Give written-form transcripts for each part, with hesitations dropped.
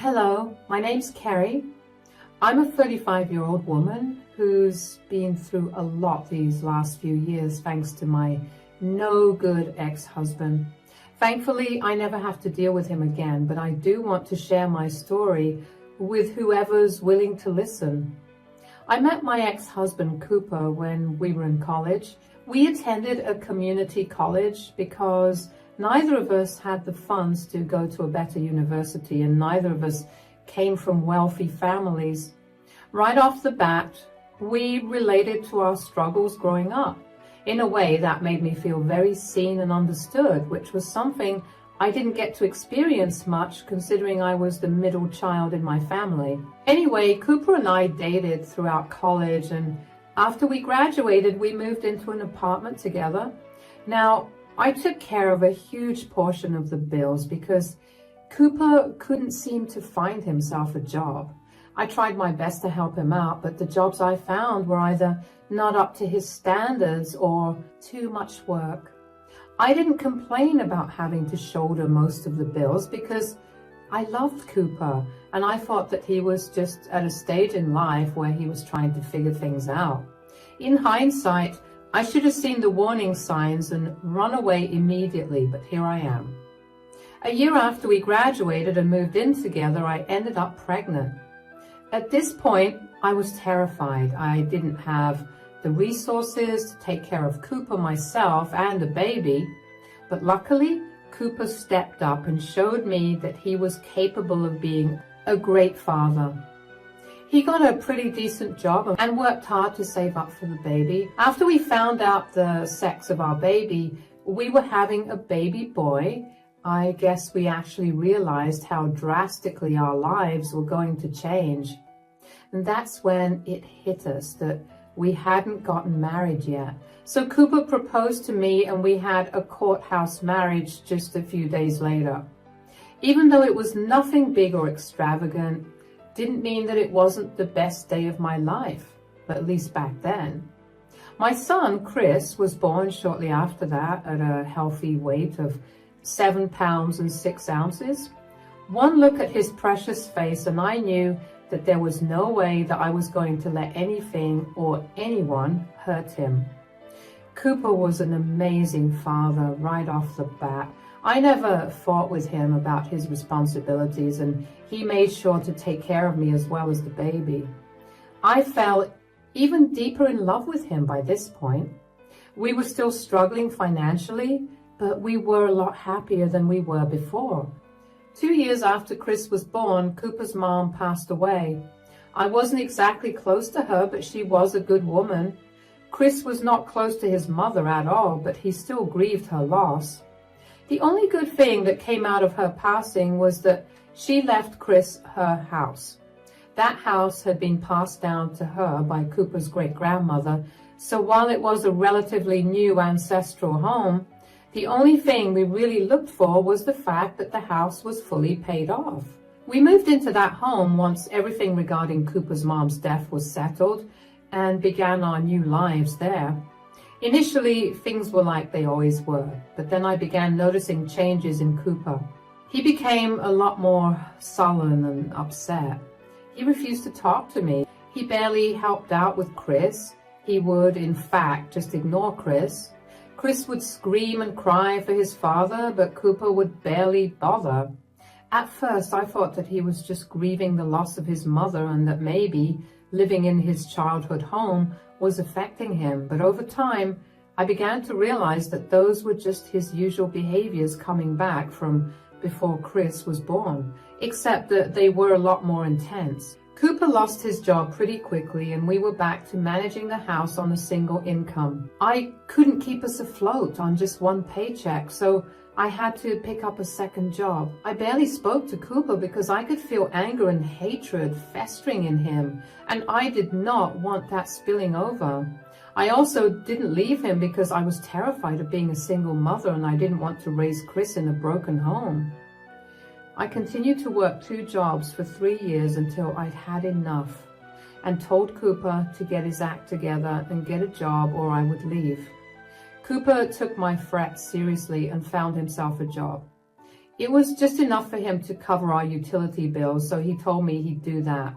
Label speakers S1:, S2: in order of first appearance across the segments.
S1: Hello, my name's Kerry. I'm a 35-year-old woman who's been through a lot these last few years thanks to my no good ex-husband. Thankfully, I never have to deal with him again, but I do want to share my story with whoever's willing to listen. I met my ex-husband Cooper when we were in college. We attended a community college because neither of us had the funds to go to a better university, and neither of us came from wealthy families. Right off the bat, we related to our struggles growing up in a way that made me feel very seen and understood, which was something I didn't get to experience much considering I was the middle child in my family. Anyway, Cooper and I dated throughout college, and after we graduated, we moved into an apartment together. Now, I took care of a huge portion of the bills because Cooper couldn't seem to find himself a job. I tried my best to help him out, but the jobs I found were either not up to his standards or too much work. I didn't complain about having to shoulder most of the bills because I loved Cooper, and I thought that he was just at a stage in life where he was trying to figure things out. In hindsight, I should have seen the warning signs and run away immediately, but here I am. A year after we graduated and moved in together, I ended up pregnant. At this point, I was terrified. I didn't have the resources to take care of Cooper myself and the baby, but luckily, Cooper stepped up and showed me that he was capable of being a great father. He got a pretty decent job and worked hard to save up for the baby. After we found out the sex of our baby, we were having a baby boy. I guess we actually realized how drastically our lives were going to change. And that's when it hit us that we hadn't gotten married yet. So Cooper proposed to me and we had a courthouse marriage just a few days later. Even though it was nothing big or extravagant, didn't mean that it wasn't the best day of my life, at least back then. My son, Chris, was born shortly after that at a healthy weight of 7 pounds and 6 ounces. One look at his precious face and I knew that there was no way that I was going to let anything or anyone hurt him. Cooper was an amazing father right off the bat. I never fought with him about his responsibilities, and he made sure to take care of me as well as the baby. I fell even deeper in love with him by this point. We were still struggling financially, but we were a lot happier than we were before. 2 years after Chris was born, Cooper's mom passed away. I wasn't exactly close to her, but she was a good woman. Chris was not close to his mother at all, but he still grieved her loss. The only good thing that came out of her passing was that she left Chris her house. That house had been passed down to her by Cooper's great-grandmother, so while it was a relatively new ancestral home, the only thing we really looked for was the fact that the house was fully paid off. We moved into that home once everything regarding Cooper's mom's death was settled and began our new lives there. Initially, things were like they always were, but then I began noticing changes in Cooper. He became a lot more sullen and upset. He refused to talk to me. He barely helped out with Chris. He would, in fact, just ignore Chris. Chris would scream and cry for his father, but Cooper would barely bother. At first, I thought that he was just grieving the loss of his mother and that maybe living in his childhood home was affecting him, but over time, I began to realize that those were just his usual behaviors coming back from before Chris was born, except that they were a lot more intense. Cooper lost his job pretty quickly and we were back to managing the house on a single income. I couldn't keep us afloat on just one paycheck, so I had to pick up a second job. I barely spoke to Cooper because I could feel anger and hatred festering in him, and I did not want that spilling over. I also didn't leave him because I was terrified of being a single mother and I didn't want to raise Chris in a broken home. I continued to work 2 jobs for 3 years until I'd had enough and told Cooper to get his act together and get a job or I would leave. Cooper took my threats seriously and found himself a job. It was just enough for him to cover our utility bills, so he told me he'd do that.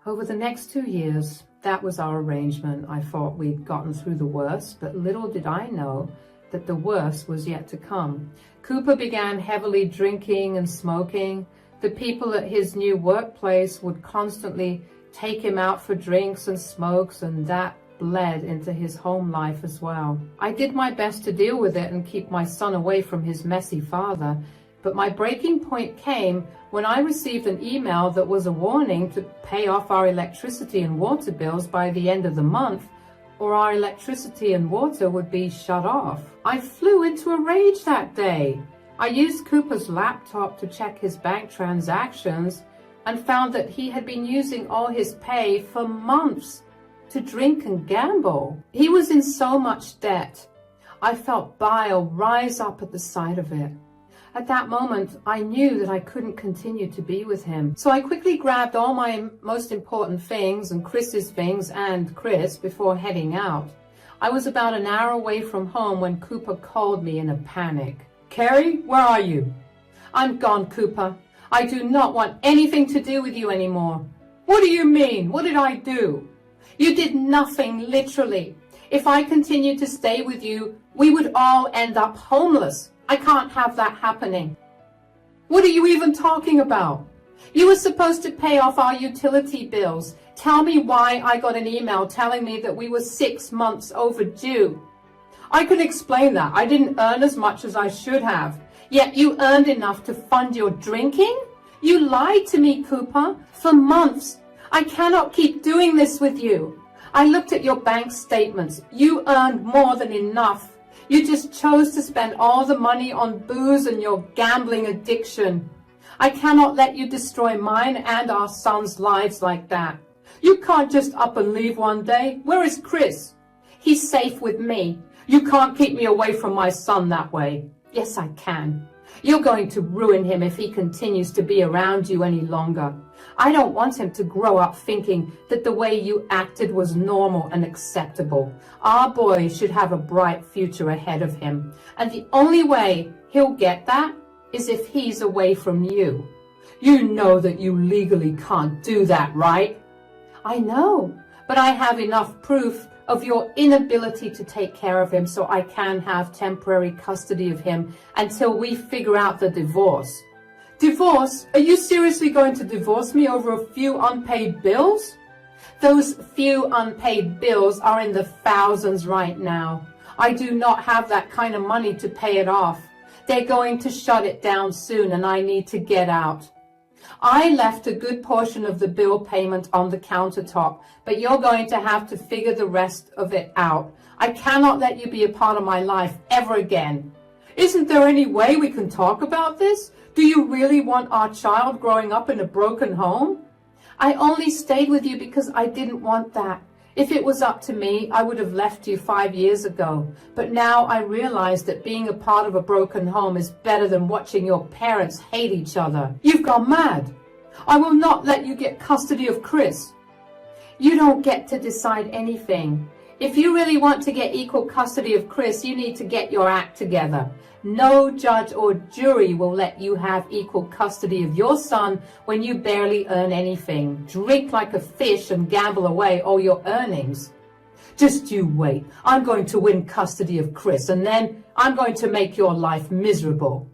S1: Over the next 2 years, that was our arrangement. I thought we'd gotten through the worst, but little did I know that the worst was yet to come. Cooper began heavily drinking and smoking. The people at his new workplace would constantly take him out for drinks and smokes, and that bled into his home life as well. I did my best to deal with it and keep my son away from his messy father, but my breaking point came when I received an email that was a warning to pay off our electricity and water bills by the end of the month, or our electricity and water would be shut off. I flew into a rage that day. I used Cooper's laptop to check his bank transactions and found that he had been using all his pay for months to drink and gamble. He was in so much debt. I felt bile rise up at the sight of it. At that moment, I knew that I couldn't continue to be with him. So I quickly grabbed all my most important things and Chris's things and Chris before heading out. I was about an hour away from home when Cooper called me in a panic. "Carrie, where are you?" "I'm gone, Cooper. I do not want anything to do with you anymore." "What do you mean? What did I do?" "You did nothing, literally. If I continued to stay with you, we would all end up homeless. I can't have that happening." "What are you even talking about?" "You were supposed to pay off our utility bills. Tell me why I got an email telling me that we were 6 months overdue." "I can explain that. I didn't earn as much as I should have." "Yet you earned enough to fund your drinking? You lied to me, Cooper, for months. I cannot keep doing this with you. I looked at your bank statements. You earned more than enough. You just chose to spend all the money on booze and your gambling addiction. I cannot let you destroy mine and our son's lives like that. You can't just up and leave one day. Where is Chris?" "He's safe with me." "You can't keep me away from my son that way." "Yes, I can. You're going to ruin him if he continues to be around you any longer. I don't want him to grow up thinking that the way you acted was normal and acceptable. Our boy should have a bright future ahead of him, and the only way he'll get that is if he's away from you." "You know that you legally can't do that, right?" "I know, but I have enough proof of your inability to take care of him so I can have temporary custody of him until we figure out the divorce." "Divorce? Are you seriously going to divorce me over a few unpaid bills?" "Those few unpaid bills are in the thousands right now. I do not have that kind of money to pay it off. They're going to shut it down soon and I need to get out. I left a good portion of the bill payment on the countertop, but you're going to have to figure the rest of it out. I cannot let you be a part of my life ever again." "Isn't there any way we can talk about this? Do you really want our child growing up in a broken home?" "I only stayed with you because I didn't want that. If it was up to me, I would have left you 5 years ago. But now I realize that being a part of a broken home is better than watching your parents hate each other." "You've gone mad. I will not let you get custody of Chris." "You don't get to decide anything. If you really want to get equal custody of Chris, you need to get your act together. No judge or jury will let you have equal custody of your son when you barely earn anything. Drink like a fish and gamble away all your earnings." "Just you wait. I'm going to win custody of Chris, and then I'm going to make your life miserable."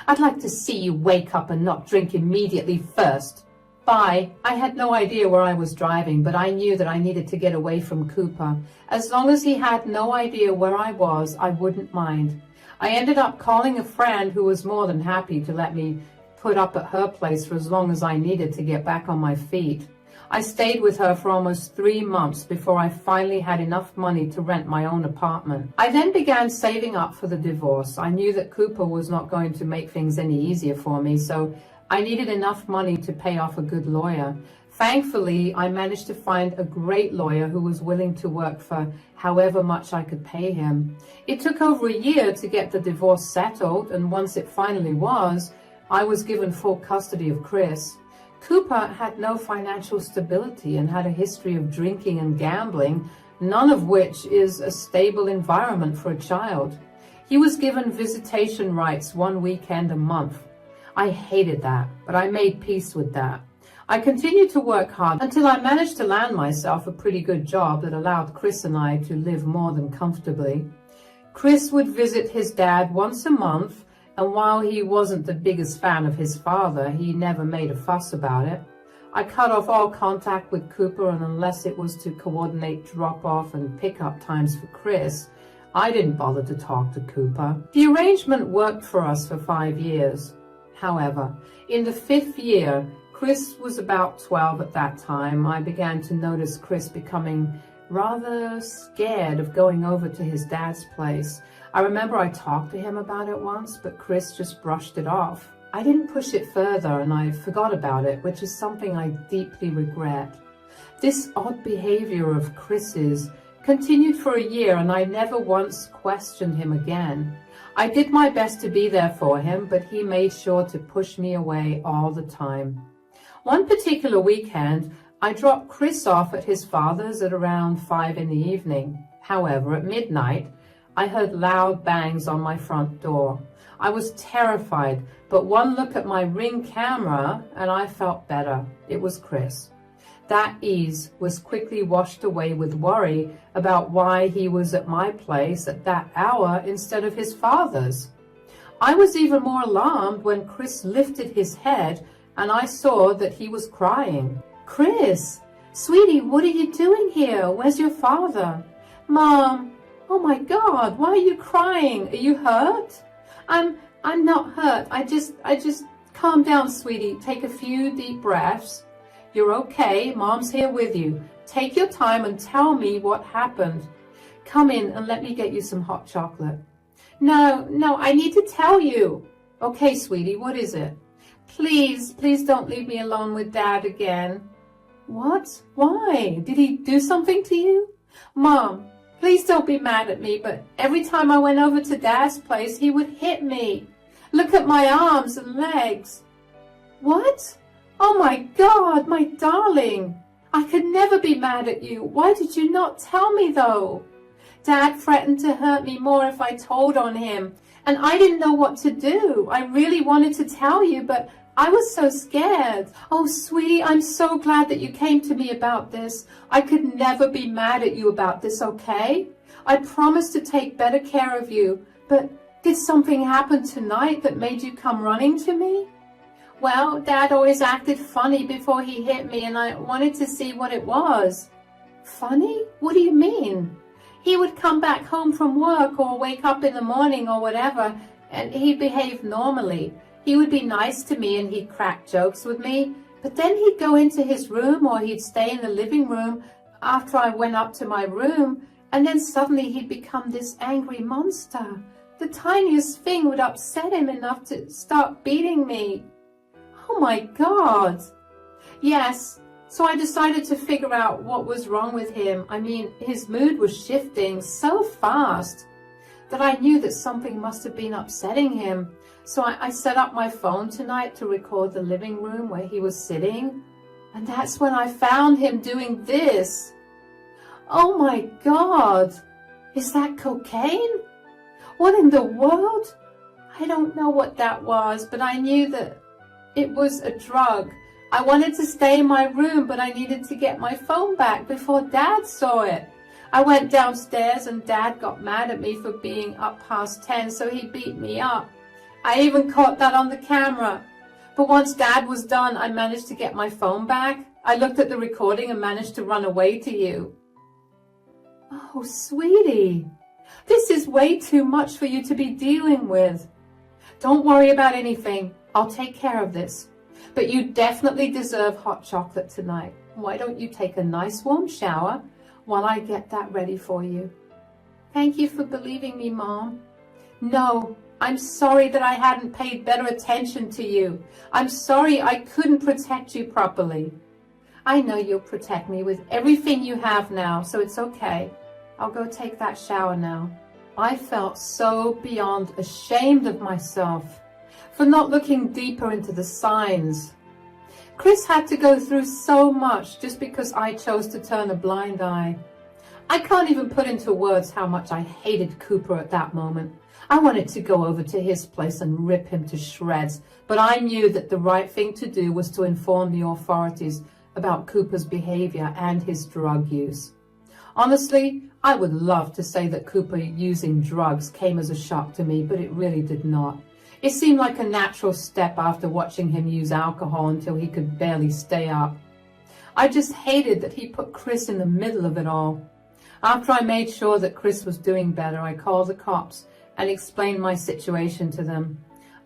S1: "I'd like to see you wake up and not drink immediately first." Bye. I had no idea where I was driving, but I knew that I needed to get away from Cooper. As long as he had no idea where I was, I wouldn't mind. I ended up calling a friend who was more than happy to let me put up at her place for as long as I needed to get back on my feet. I stayed with her for almost 3 months before I finally had enough money to rent my own apartment. I then began saving up for the divorce. I knew that Cooper was not going to make things any easier for me, so I needed enough money to pay off a good lawyer. Thankfully, I managed to find a great lawyer who was willing to work for however much I could pay him. It took over a year to get the divorce settled, and once it finally was, I was given full custody of Chris. Cooper had no financial stability and had a history of drinking and gambling, none of which is a stable environment for a child. He was given visitation rights 1 weekend a month. I hated that, but I made peace with that. I continued to work hard until I managed to land myself a pretty good job that allowed Chris and I to live more than comfortably. Chris would visit his dad once a month, and while he wasn't the biggest fan of his father, he never made a fuss about it. I cut off all contact with Cooper, and unless it was to coordinate drop-off and pick-up times for Chris, I didn't bother to talk to Cooper. The arrangement worked for us for 5 years. However, in the 5th year, Chris was about 12 at that time, I began to notice Chris becoming rather scared of going over to his dad's place. I remember I talked to him about it once, but Chris just brushed it off. I didn't push it further and I forgot about it, which is something I deeply regret. This odd behavior of Chris's continued for a year and I never once questioned him again. I did my best to be there for him, but he made sure to push me away all the time. One particular weekend, I dropped Chris off at his father's at around 5 in the evening. However, at midnight, I heard loud bangs on my front door. I was terrified, but one look at my Ring camera and I felt better. It was Chris. That ease was quickly washed away with worry about why he was at my place at that hour instead of his father's. I was even more alarmed when Chris lifted his head and I saw that he was crying. "Chris, sweetie, what are you doing here? Where's your father?" "Mom, oh my God, why are you crying? Are you hurt?" I'm not hurt. I just, calm down, sweetie. Take a few deep breaths. You're okay. Mom's here with you. Take your time and tell me what happened. Come in and let me get you some hot chocolate. No, I need to tell you. Okay, sweetie, what is it? Please don't leave me alone with Dad again. What? Why? Did he do something to you? Mom, please don't be mad at me, but every time I went over to Dad's place, he would hit me. Look at my arms and legs. What? Oh my God, my darling. I could never be mad at you. Why did you not tell me though? Dad threatened to hurt me more if I told on him, and I didn't know what to do. I really wanted to tell you, but I was so scared. Oh, sweetie, I'm so glad that you came to me about this. I could never be mad at you about this, okay? I promised to take better care of you, but did something happen tonight that made you come running to me? Well, Dad always acted funny before he hit me, and I wanted to see what it was. Funny? What do you mean? He would come back home from work or wake up in the morning or whatever, and he'd behave normally. He would be nice to me and he'd crack jokes with me, but then he'd go into his room or he'd stay in the living room after I went up to my room, and then suddenly he'd become this angry monster. The tiniest thing would upset him enough to start beating me. Oh my God. Yes, so I decided to figure out what was wrong with him. I mean, his mood was shifting so fast that I knew that something must have been upsetting him. So I set up my phone tonight to record the living room where he was sitting. And that's when I found him doing this. Oh my God. Is that cocaine? What in the world? I don't know what that was, but I knew that it was a drug. I wanted to stay in my room, but I needed to get my phone back before Dad saw it. I went downstairs and Dad got mad at me for being up past 10, so he beat me up. I even caught that on the camera. But once Dad was done, I managed to get my phone back. I looked at the recording and managed to run away to you. Oh, sweetie, this is way too much for you to be dealing with. Don't worry about anything. I'll take care of this. But you definitely deserve hot chocolate tonight. Why don't you take a nice warm shower while I get that ready for you? Thank you for believing me, Mom. No, I'm sorry that I hadn't paid better attention to you. I'm sorry I couldn't protect you properly. I know you'll protect me with everything you have now, so it's okay. I'll go take that shower now. I felt so beyond ashamed of myself for not looking deeper into the signs. Chris had to go through so much just because I chose to turn a blind eye. I can't even put into words how much I hated Cooper at that moment. I wanted to go over to his place and rip him to shreds, but I knew that the right thing to do was to inform the authorities about Cooper's behavior and his drug use. Honestly, I would love to say that Cooper using drugs came as a shock to me, but it really did not. It seemed like a natural step after watching him use alcohol until he could barely stay up. I just hated that he put Chris in the middle of it all. After I made sure that Chris was doing better, I called the cops and explained my situation to them.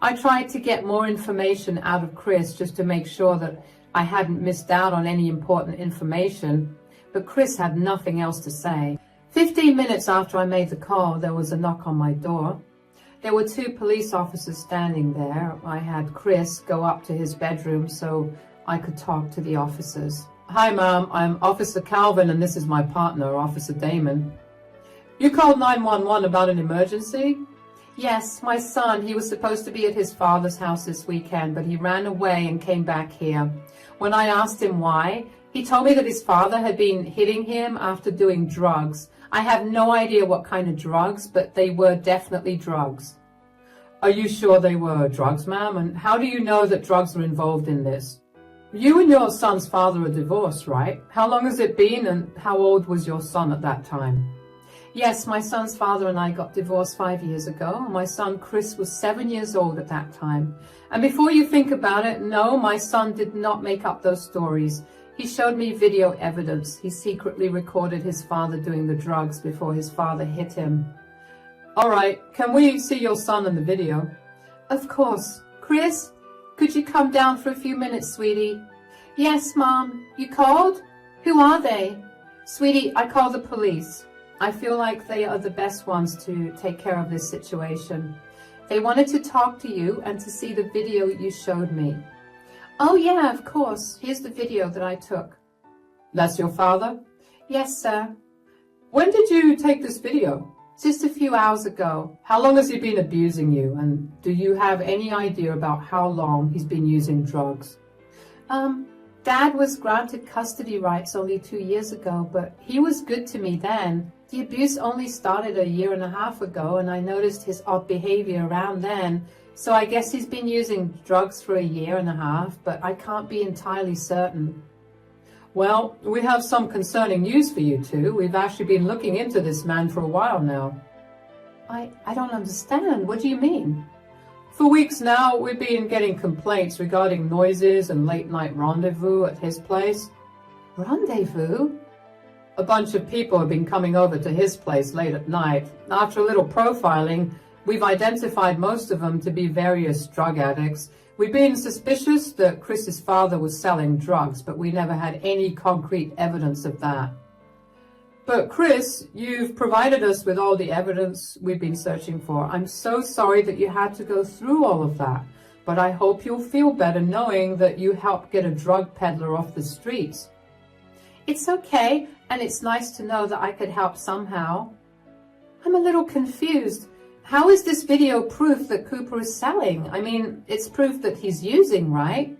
S1: I tried to get more information out of Chris just to make sure that I hadn't missed out on any important information, but Chris had nothing else to say. 15 minutes after I made the call, there was a knock on my door. There were 2 police officers standing there. I had Chris go up to his bedroom so I could talk to the officers. "Hi, ma'am. I'm Officer Calvin, and this is my partner, Officer Damon." "You called 911 about an emergency?" "Yes, my son. He was supposed to be at his father's house this weekend, but he ran away and came back here. When I asked him why, he told me that his father had been hitting him after doing drugs. I have no idea what kind of drugs, but they were definitely drugs." "Are you sure they were drugs, ma'am? And how do you know that drugs were involved in this?" "You and your son's father are divorced, right? How long has it been, and how old was your son at that time?" "Yes, my son's father and I got divorced 5 years ago. My son Chris was 7 years old at that time. And before you think about it, no, my son did not make up those stories. He showed me video evidence. He secretly recorded his father doing the drugs before his father hit him." "All right, can we see your son in the video?" "Of course. Chris, could you come down for a few minutes, sweetie?" "Yes, Mom. You called? Who are they?" "Sweetie, I called the police. I feel like they are the best ones to take care of this situation. They wanted to talk to you and to see the video you showed me." "Oh yeah, of course. Here's the video that I took." "That's your father?" "Yes, sir." "When did you take this video?" "Just a few hours ago." "How long has he been abusing you? And do you have any idea about how long he's been using drugs?" Dad was granted custody rights only 2 years ago, but he was good to me then. The abuse only started a year and a half ago, and I noticed his odd behavior around then. So I guess he's been using drugs for a year and a half, but I can't be entirely certain. "Well, we have some concerning news for you two. We've actually been looking into this man for a while now." I don't understand. What do you mean?" "For weeks now, we've been getting complaints regarding noises and late-night rendezvous at his place." "Rendezvous?" "A bunch of people have been coming over to his place late at night. After a little profiling, we've identified most of them to be various drug addicts. We've been suspicious that Chris's father was selling drugs, but we never had any concrete evidence of that." "But Chris, you've provided us with all the evidence we've been searching for. I'm so sorry that you had to go through all of that, but I hope you'll feel better knowing that you helped get a drug peddler off the streets." "It's okay, and it's nice to know that I could help somehow." "I'm a little confused. How is this video proof that Cooper is selling? I mean, it's proof that he's using, right?"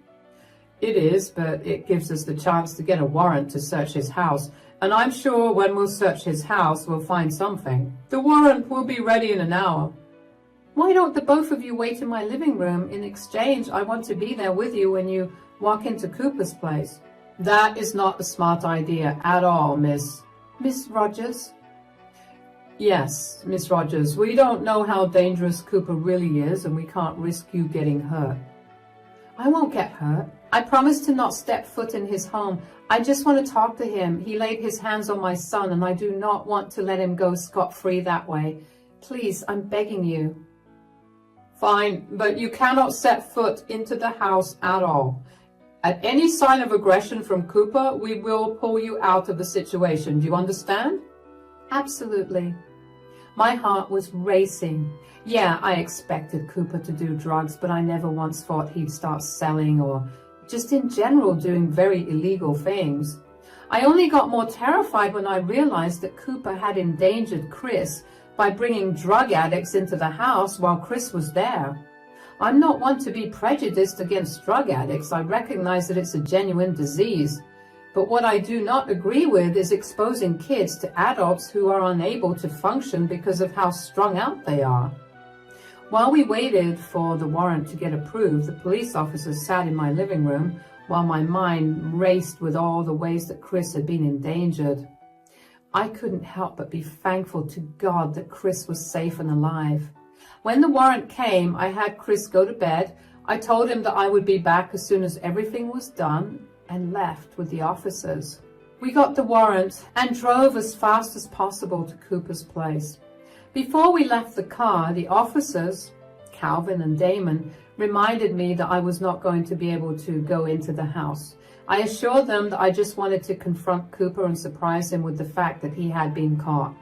S1: "It is, but it gives us the chance to get a warrant to search his house. And I'm sure when we'll search his house, we'll find something. The warrant will be ready in an hour." "Why don't the both of you wait in my living room? In exchange, I want to be there with you when you walk into Cooper's place." "That is not a smart idea at all, Miss Rogers?" "Yes, Miss Rogers. We don't know how dangerous Cooper really is, and we can't risk you getting hurt." "I won't get hurt. I promise to not step foot in his home. I just want to talk to him. He laid his hands on my son, and I do not want to let him go scot-free that way. Please, I'm begging you." "Fine, but you cannot set foot into the house at all. At any sign of aggression from Cooper, we will pull you out of the situation. Do you understand?" "Absolutely." My heart was racing. Yeah, I expected Cooper to do drugs, but I never once thought he'd start selling or just in general doing very illegal things. I only got more terrified when I realized that Cooper had endangered Chris by bringing drug addicts into the house while Chris was there. I'm not one to be prejudiced against drug addicts. I recognize that it's a genuine disease. But what I do not agree with is exposing kids to adults who are unable to function because of how strung out they are. While we waited for the warrant to get approved, the police officers sat in my living room while my mind raced with all the ways that Chris had been endangered. I couldn't help but be thankful to God that Chris was safe and alive. When the warrant came, I had Chris go to bed. I told him that I would be back as soon as everything was done and left with the officers. We got the warrant and drove as fast as possible to Cooper's place. Before we left the car, the officers, Calvin and Damon, reminded me that I was not going to be able to go into the house. I assured them that I just wanted to confront Cooper and surprise him with the fact that he had been caught.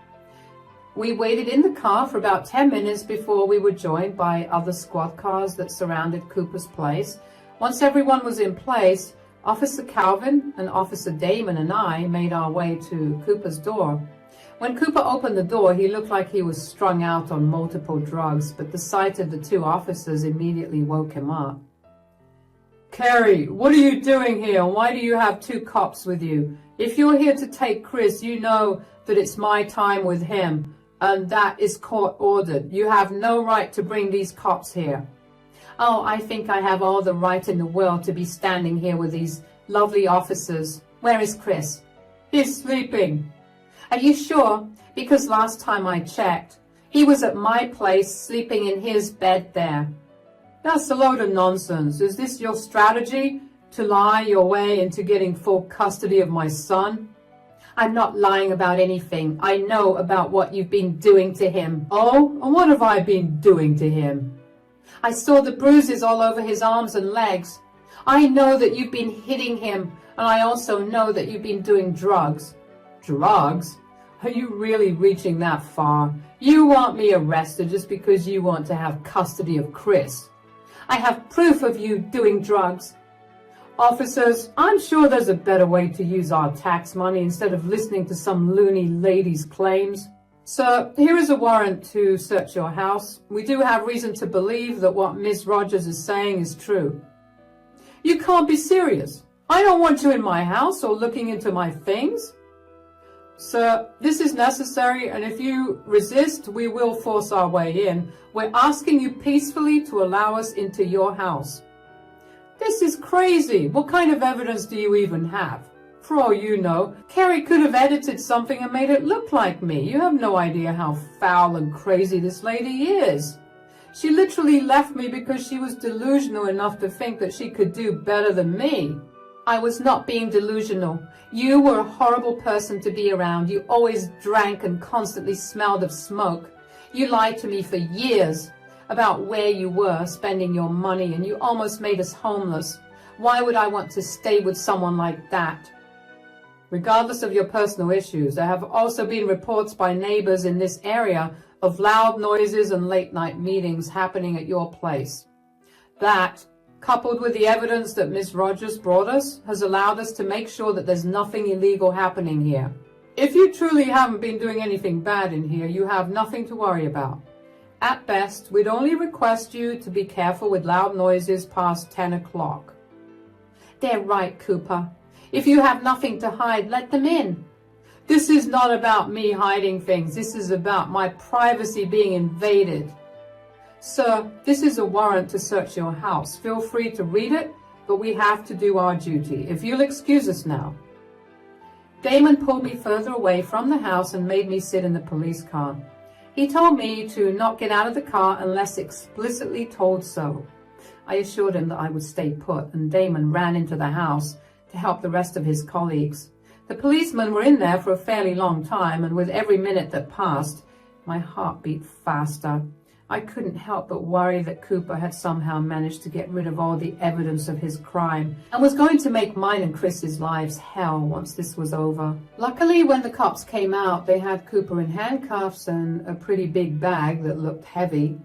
S1: We waited in the car for about 10 minutes before we were joined by other squad cars that surrounded Cooper's place. Once everyone was in place, Officer Calvin and Officer Damon and I made our way to Cooper's door. When Cooper opened the door, he looked like he was strung out on multiple drugs, but the sight of the two officers immediately woke him up. "Carrie, what are you doing here? Why do you have two cops with you? If you're here to take Chris, you know that it's my time with him, and that is court-ordered. You have no right to bring these cops here." "Oh, I think I have all the right in the world to be standing here with these lovely officers. Where is Chris?" "He's sleeping." "Are you sure? Because last time I checked, he was at my place sleeping in his bed there." "That's a load of nonsense. Is this your strategy, to lie your way into getting full custody of my son?" "I'm not lying about anything. I know about what you've been doing to him." "Oh, and what have I been doing to him?" "I saw the bruises all over his arms and legs. I know that you've been hitting him, and I also know that you've been doing drugs." "Drugs? Are you really reaching that far? You want me arrested just because you want to have custody of Chris?" "I have proof of you doing drugs." "Officers, I'm sure there's a better way to use our tax money instead of listening to some loony lady's claims." "Sir, here is a warrant to search your house. We do have reason to believe that what Miss Rogers is saying is true." "You can't be serious. I don't want you in my house or looking into my things." "Sir, this is necessary, and if you resist, we will force our way in. We're asking you peacefully to allow us into your house." "This is crazy. What kind of evidence do you even have? For all you know, Carrie could have edited something and made it look like me. You have no idea how foul and crazy this lady is. She literally left me because she was delusional enough to think that she could do better than me." "I was not being delusional. You were a horrible person to be around. You always drank and constantly smelled of smoke. You lied to me for years about where you were spending your money, and you almost made us homeless. Why would I want to stay with someone like that?" "Regardless of your personal issues, there have also been reports by neighbors in this area of loud noises and late-night meetings happening at your place. That, coupled with the evidence that Miss Rogers brought us, has allowed us to make sure that there's nothing illegal happening here. If you truly haven't been doing anything bad in here, you have nothing to worry about. At best, we'd only request you to be careful with loud noises past 10 o'clock. "They're right, Cooper. If you have nothing to hide, let them in." "This is not about me hiding things. This is about my privacy being invaded." "Sir, this is a warrant to search your house. Feel free to read it, but we have to do our duty. If you'll excuse us now." Damon pulled me further away from the house and made me sit in the police car. He told me to not get out of the car unless explicitly told so. I assured him that I would stay put, and Damon ran into the house to help the rest of his colleagues. The policemen were in there for a fairly long time, and with every minute that passed, my heart beat faster. I couldn't help but worry that Cooper had somehow managed to get rid of all the evidence of his crime and was going to make mine and Chris's lives hell once this was over. Luckily, when the cops came out, they had Cooper in handcuffs and a pretty big bag that looked heavy.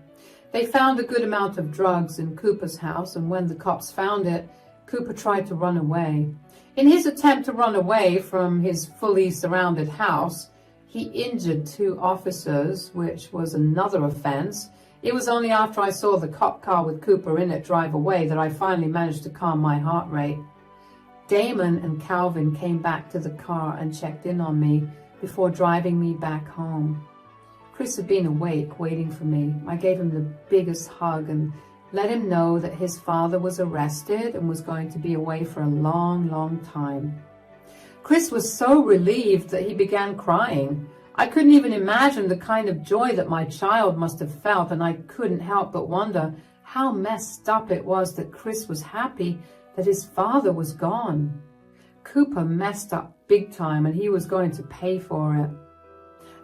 S1: They found a good amount of drugs in Cooper's house, and when the cops found it, Cooper tried to run away. In his attempt to run away from his fully surrounded house, he injured two officers, which was another offense. It was only after I saw the cop car with Cooper in it drive away that I finally managed to calm my heart rate. Damon and Calvin came back to the car and checked in on me before driving me back home. Chris had been awake, waiting for me. I gave him the biggest hug and let him know that his father was arrested and was going to be away for a long, long time. Chris was so relieved that he began crying. I couldn't even imagine the kind of joy that my child must have felt, and I couldn't help but wonder how messed up it was that Chris was happy that his father was gone. Cooper messed up big time, and he was going to pay for it.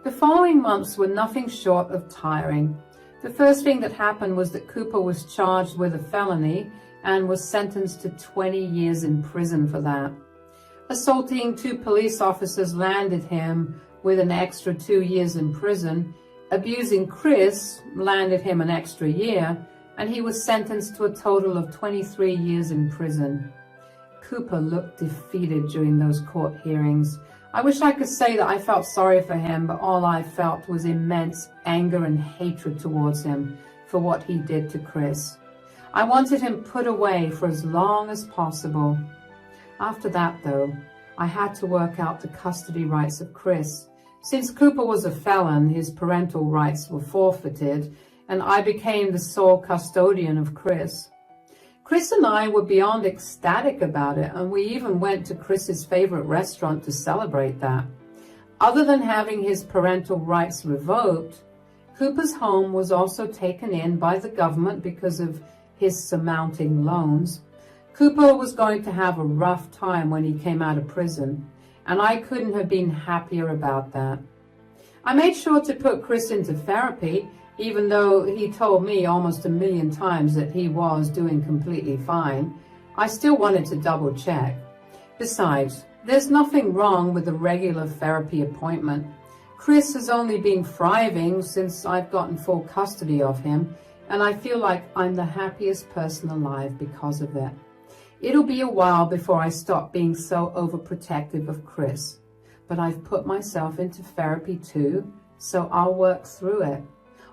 S1: The following months were nothing short of tiring. The first thing that happened was that Cooper was charged with a felony and was sentenced to 20 years in prison for that. Assaulting 2 police officers landed him with an extra 2 years in prison. Abusing Chris landed him an extra year, and he was sentenced to a total of 23 years in prison. Cooper looked defeated during those court hearings. I wish I could say that I felt sorry for him, but all I felt was immense anger and hatred towards him for what he did to Chris. I wanted him put away for as long as possible. After that, though, I had to work out the custody rights of Chris. Since Cooper was a felon, his parental rights were forfeited, and I became the sole custodian of Chris. Chris and I were beyond ecstatic about it, and we even went to Chris's favorite restaurant to celebrate that. Other than having his parental rights revoked, Cooper's home was also taken in by the government because of his surmounting loans. Cooper was going to have a rough time when he came out of prison, and I couldn't have been happier about that. I made sure to put Chris into therapy, even though he told me almost 1,000,000 times that he was doing completely fine. I still wanted to double check. Besides, there's nothing wrong with a regular therapy appointment. Chris has only been thriving since I've gotten full custody of him, and I feel like I'm the happiest person alive because of it. It'll be a while before I stop being so overprotective of Chris, but I've put myself into therapy too, so I'll work through it.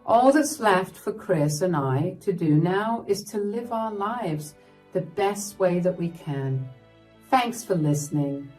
S1: All that's left for Chris and I to do now is to live our lives the best way that we can. Thanks for listening.